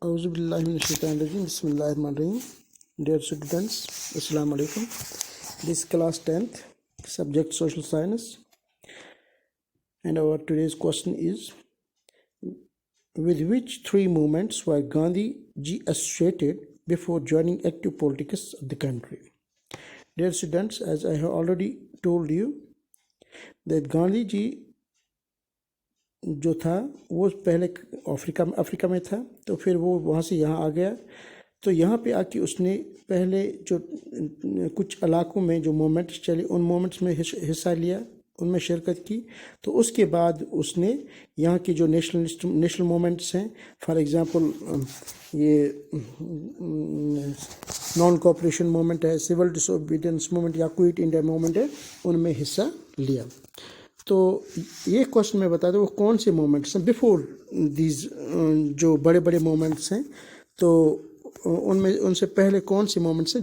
Auzubillahiminash-shaytanir-rajim. Bismillahir-rahmanir-rahim. Dear students, Assalamu alaikum. This is class 10th, subject social science, and our today's question is: with which three movements were Gandhi ji associated before joining active politics of the country? Dear students, as I have already told you that Gandhi ji जो था वो पहले Africa में था, तो फिर वो वहाँ से यहाँ आ गया। तो यहाँ पे आके उसने पहले जो कुछ इलाकों में जो मोमेंट्स चले उन मोमेंट्स में हिस्सा लिया, उनमें शिरकत की। तो उसके बाद उसने यहाँ के जो नेशनल मोमेंट्स हैं, फॉर एग्ज़ाम्पल ये नॉन कोऑपरेशन मूवमेंट है, सिविल डिसोबीडियंस मूवमेंट या क्विट इंडिया मूवमेंट है, उनमें हिस्सा लिया। तो ये क्वेश्चन में बता दूँ वो कौन से मोमेंट्स हैं बिफोर दीज, जो बड़े बड़े मोमेंट्स हैं, तो उनमें उनसे पहले कौन से मोमेंट्स हैं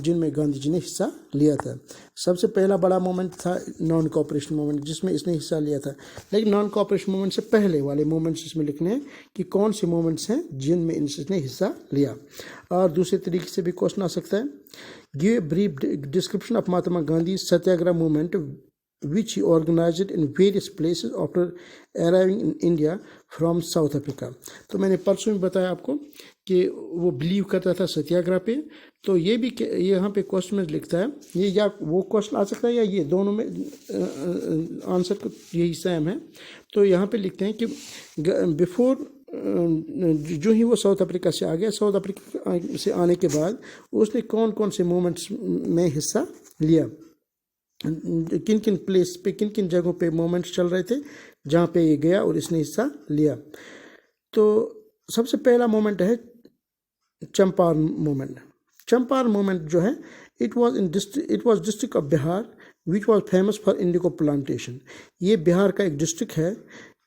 जिनमें गांधी जी ने हिस्सा लिया था। सबसे पहला बड़ा मोमेंट था नॉन कोऑपरेशन मूवमेंट, जिसमें इसने हिस्सा लिया था। लेकिन नॉन कोऑपरेशन मूवमेंट से पहले वाले मोमेंट्स इसमें लिखने हैं कि कौन से मोमेंट्स हैं जिनमें इसने हिस्सा लिया। और दूसरे तरीके से भी क्वेश्चन आ सकता है, give a brief description of Mahatma Gandhi Satyagraha movement which he organized in various places after arriving in India from South Africa। तो मैंने परसों में बताया आपको कि वो बिलीव करता था सत्याग्रह पे। तो ये भी यहाँ पे क्वेश्चन में लिखता है, ये या वो क्वेश्चन आ सकता है या ये दोनों में आंसर को यही सेम है। तो यहाँ पे लिखते हैं कि बिफोर जो ही वो साउथ अफ्रीका से आ गया, साउथ अफ्रीका से आने के बाद उसने कौन कौन से मूवमेंट्स में हिस्सा लिया, किन किन प्लेस पे किन किन जगहों पे मोमेंट्स चल रहे थे जहाँ पे ये गया और इसने हिस्सा लिया। तो सबसे पहला मोमेंट है चंपारण मोमेंट। चंपारण मोमेंट जो है it was district of Bihar which was famous for Indigo plantation. ये बिहार का एक डिस्ट्रिक्ट है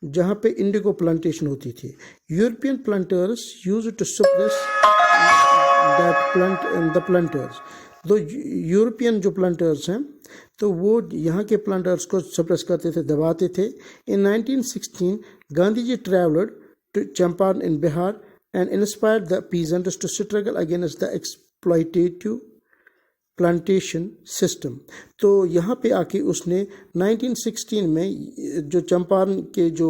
जहाँ पे इंडिगो प्लांटेशन होती थी। European planters used to suppress the planters. दो यूरोपियन जो प्लांटर्स हैं तो वो यहाँ के प्लांटर्स को सप्रेस करते थे, दबाते थे। In 1916 Gandhi ji travelled to Champaran in Bihar and inspired the peasants to struggle against the exploitative plantation system. तो यहाँ पे आके उसने 1916 में जो चंपारण के जो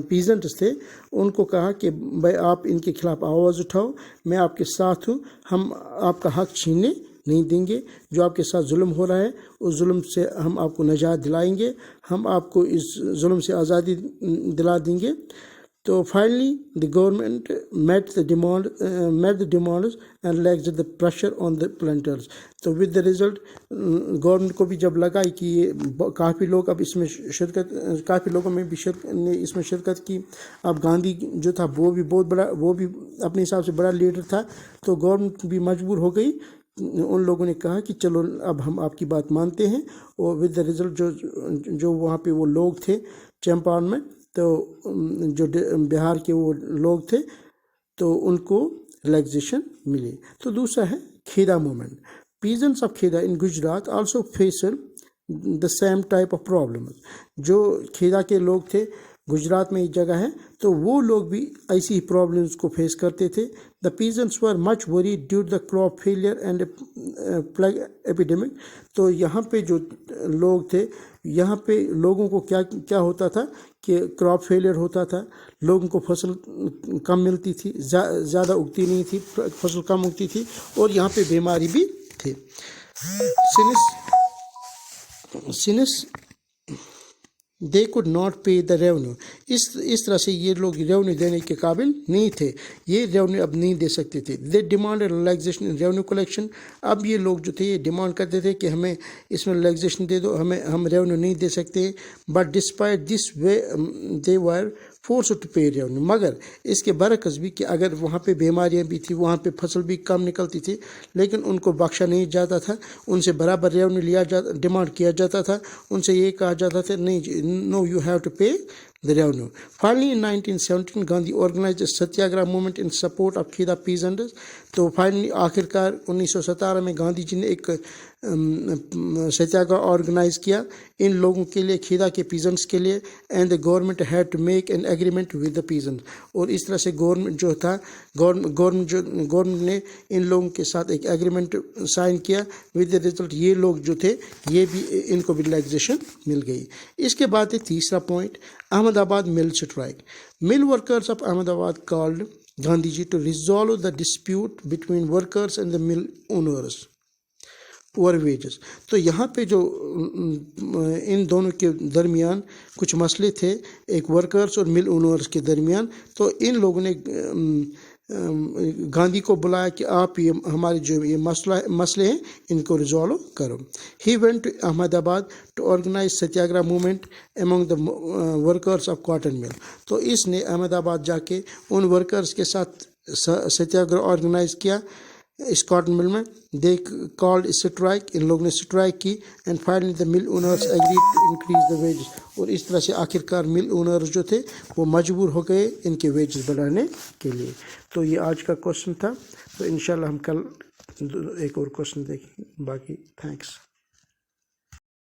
पीजेंट्स थे उनको कहा कि भाई आप इनके खिलाफ आवाज़ उठाओ, मैं आपके साथ हूँ, हम आपका हक छीनने नहीं देंगे। जो आपके साथ जुल्म हो रहा है उस जुल्म से हम आपको निजात दिलाएंगे, हम आपको इस जुल्म से आज़ादी दिला देंगे। तो finally the government met the demands and relaxed the pressure on the planters। तो विद द रिजल्ट गवर्नमेंट को भी जब लगा कि ये काफ़ी लोग अब इसमें काफ़ी लोगों में भी ने इसमें शिरकत की, अब गांधी जो था वो भी बहुत बड़ा, वो भी अपने हिसाब से बड़ा लीडर था, तो गवर्नमेंट भी मजबूर हो गई। उन लोगों ने कहा कि चलो अब हम आपकी बात मानते हैं। और विद द रिजल्ट जो वहाँ पे वो लोग थे चंपारण में, तो जो बिहार के वो लोग थे तो उनको रिलैक्सेशन मिली। तो दूसरा है Kheda movement. Peasants of Kheda in Gujarat also faced the same type of problem. जो खेदा के लोग थे, गुजरात में एक जगह है, तो वो लोग भी ऐसी ही प्रॉब्लम्स को फेस करते थे। The peasants were much worried due the crop failure and plague epidemic. तो यहाँ पे जो लोग थे, यहाँ पे लोगों को क्या होता था कि क्रॉप फेलियर होता था, लोगों को फसल कम मिलती थी, ज़्यादा उगती नहीं थी, फसल कम उगती थी, और यहाँ पे बीमारी भी थी। सिनिस दे कुड नॉट पे द रेवेन्यू। इस तरह से ये लोग रेवेन्यू देने के काबिल नहीं थे, ये रेवेन्यू अब नहीं दे सकते थे। They demand relaxation in revenue collection. अब ये लोग जो थे ये डिमांड करते थे कि हमें इसमें रिलैक्सेशन दे दो, हम रेवेन्यू नहीं दे सकते। But despite this way they were force to pay revenue. मगर इसके बरकस भी कि अगर वहाँ पे बीमारियाँ भी थी, वहाँ पे फसल भी कम निकलती थी, लेकिन उनको बख्शा नहीं जाता था, उनसे बराबर रेवेन्यू डिमांड किया जाता था। उनसे ये कहा जाता था नहीं, no you have to pay the revenue. Finally, in 1917, Gandhi organized a satyagraha movement in support of Kheda peasants. तो फाइनली आखिरकार 1917 में गांधी जी ने एक सत्याग्रह ऑर्गेनाइज किया इन लोगों के लिए, खीरा के पीजेंट्स के लिए। And the government had to make an agreement with the peasant, और इस तरह से गवर्नमेंट जो था, गवर्नमेंट ने इन लोगों के साथ एक एग्रीमेंट साइन किया। विद द रिजल्ट ये लोग जो थे ये भी, इनको भी रिलैक्सेशन मिल गई। इसके बाद है तीसरा point, Ahmedabad mill strike. Mill workers of Ahmedabad called Gandhi ji to resolve the dispute between workers and the mill owners over wages. तो यहाँ पे जो इन दोनों के दरमियान कुछ मसले थे, एक वर्कर्स और मिल ओनर्स के दरमियान, तो इन लोगों ने गांधी को बुलाया कि आप ये हमारे जो ये मसले हैं इनको रिजॉल्व करो। He went to Ahmedabad to organise satyagraha movement among the workers of cotton mill. तो इसने अहमदाबाद जाके उन वर्कर्स के साथ सत्याग्रह ऑर्गेनाइज किया इस कॉटन मिल में। दे कॉल्ड स्ट्राइक, इन लोगों ने स्ट्राइक की। And finally the mill owners agree to increase the wages, और इस तरह से आखिरकार मिल ओनर्स जो थे वो मजबूर हो गए इनके वेजेस बढ़ाने के लिए। तो ये आज का क्वेश्चन था। तो इंशाल्लाह हम कल एक और क्वेश्चन देखेंगे। बाकी थैंक्स।